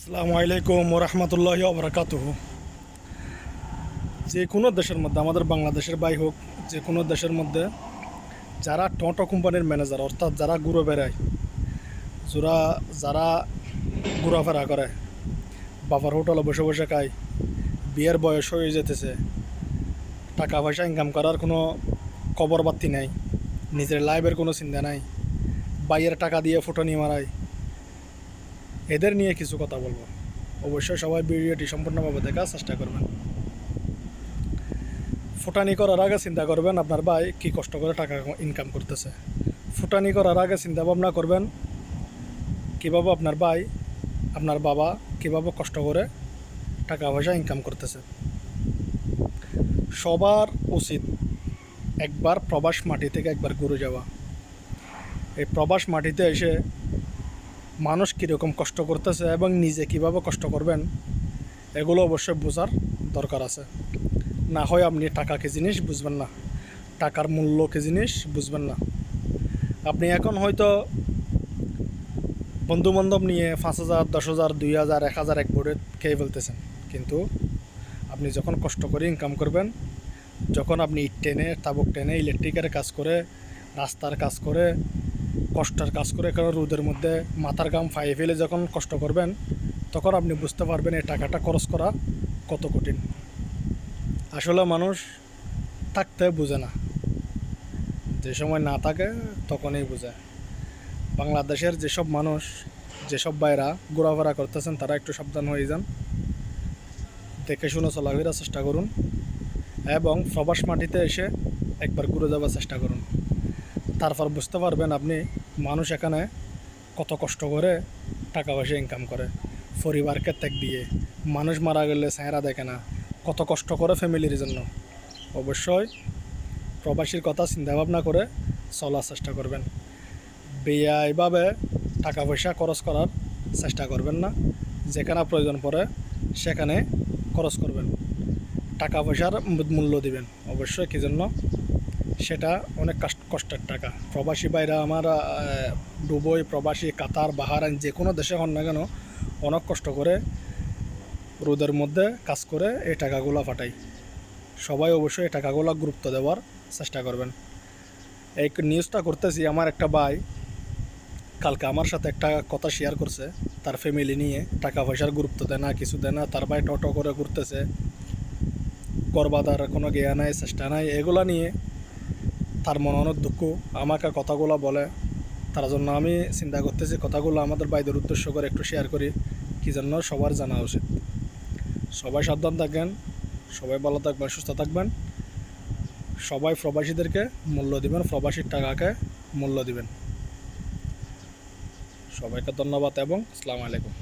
আসসালামু আলাইকুম রহমতুল্লাহি ওবরাকাতুহু। যে কোনো দেশের মধ্যে, আমাদের বাংলাদেশের বাই হোক, যে কোনো দেশের মধ্যে যারা টোটো কোম্পানির ম্যানেজার, অর্থাৎ যারা ঘুরে বেড়ায়, যারা ঘোরাফেরা করে, বাবার হোটেলে বসে বসে খায়, বিয়ের বয়স হয়ে যেতেছে, টাকা পয়সা ইনকাম করার কোনো খবর বার্তি নাই, নিজের লাইফের কোনো চিন্তা নাই, বাইয়ের টাকা দিয়ে ফটো নিয়ে মারায়, এদের নিয়ে কিছু কথা বলবো। অবশ্যই সবাই ভিডিওটি সম্পূর্ণভাবে দেখার চেষ্টা করবেন। ফুটানি করার আগে চিন্তা করবেন আপনার ভাই কী কষ্ট করে টাকা ইনকাম করতেছে। ফুটানি করার আগে চিন্তা ভাবনা করবেন কীভাবে আপনার ভাই, আপনার বাবা কীভাবে কষ্ট করে টাকা পয়সা ইনকাম করতেছে। সবার উচিত একবার প্রবাস মাটি থেকে একবার ঘুরে যাওয়া। এই প্রবাস মাটিতে এসে মানুষ কীরকম কষ্ট করতেছে এবং নিজে কীভাবে কষ্ট করবেন, এগুলো অবশ্যই বোঝার দরকার আছে। না হয় আপনি টাকা কী জিনিস বুঝবেন না, টাকার মূল্য কী জিনিস বুঝবেন না। আপনি এখন হয়তো বন্ধুবান্ধব নিয়ে 5,000, 10,000, 2,000, 1,000 এক বোর্ডে খেয়ে ফেলতেছেন, কিন্তু আপনি যখন কষ্ট করে ইনকাম করবেন, যখন আপনি ইট টেনে, তাবুক টেনে, ইলেকট্রিকের কাজ করে, রাস্তার কাজ করে, কষ্টের কাজ করে, কারণ রোদের মধ্যে মাথার ঘাম ফাইয়ে ফেলে যখন কষ্ট করবেন, তখন আপনি বুঝতে পারবেন এই টাকাটা খরচ করা কত কঠিন। আসলে মানুষ থাকতে বোঝে না, যে সময় না থাকে তখনই বোঝে। বাংলাদেশের যেসব মানুষ, যেসব ভাইরা ঘোরাফেরা করতেছেন, তারা একটু সাবধান হয়ে যান, দেখে শুনে চলাফেরার চেষ্টা করুন এবং প্রবাস মাটিতে এসে একবার ঘুরে যাওয়ার চেষ্টা করুন। তারপর বুঝতে পারবেন আপনি মানুষ এখানে কত কষ্ট করে টাকা পয়সা ইনকাম করে, পরিবারকে ত্যাগ দিয়ে। মানুষ মারা গেলে চেহারা দেখে না, কত কষ্ট করে ফ্যামিলির জন্য। অবশ্যই প্রবাসীর কথা চিন্তাভাবনা করে চলার চেষ্টা করবেন। বেআইনিভাবে টাকা পয়সা খরচ করার চেষ্টা করবেন না। যেখানে প্রয়োজন পড়ে সেখানে খরচ করবেন, টাকা পয়সার মূল্য দিবেন অবশ্যই। কী জন্য? সেটা অনেক কষ্টের টাকা। প্রবাসী বাইরা আমার দুবাই, প্রবাসী, কাতার, বাহারাইন, যে কোনো দেশে হন না কেন, অনেক কষ্ট করে রোদের মধ্যে কাজ করে এই টাকাগুলো পাঠাই। সবাই অবশ্যই এই টাকাগুলো গুরুত্ব দেওয়ার চেষ্টা করবেন। এই নিউজটা করতেছি, আমার একটা ভাই কালকে আমার সাথে একটা কথা শেয়ার করছে। তার ফ্যামিলি নিয়ে টাকা পয়সার গুরুত্ব দেয় না, কিছু দেয় না, তার ভাই টোটো করে ঘুরতেছে, করবাদার কোনো জ্ঞান নাই, চেষ্টা নাই, এগুলা নিয়ে তার মনে অনেক দুঃখ। আমাকে কথাগুলো বলে, তার জন্য আমি চিন্তা করতেছি কথাগুলো আমাদের ভাইদের উদ্দেশ্য করে একটু শেয়ার করি, কী জন্য সবার জানা উচিত। সবাই সাবধান থাকবেন, সবাই ভালো থাকবেন, সুস্থ থাকবেন। সবাই প্রবাসীদেরকে মূল্য দিবেন, প্রবাসীর টাকাকে মূল্য দিবেন। সবাইকে ধন্যবাদ এবং আসসালামু আলাইকুম।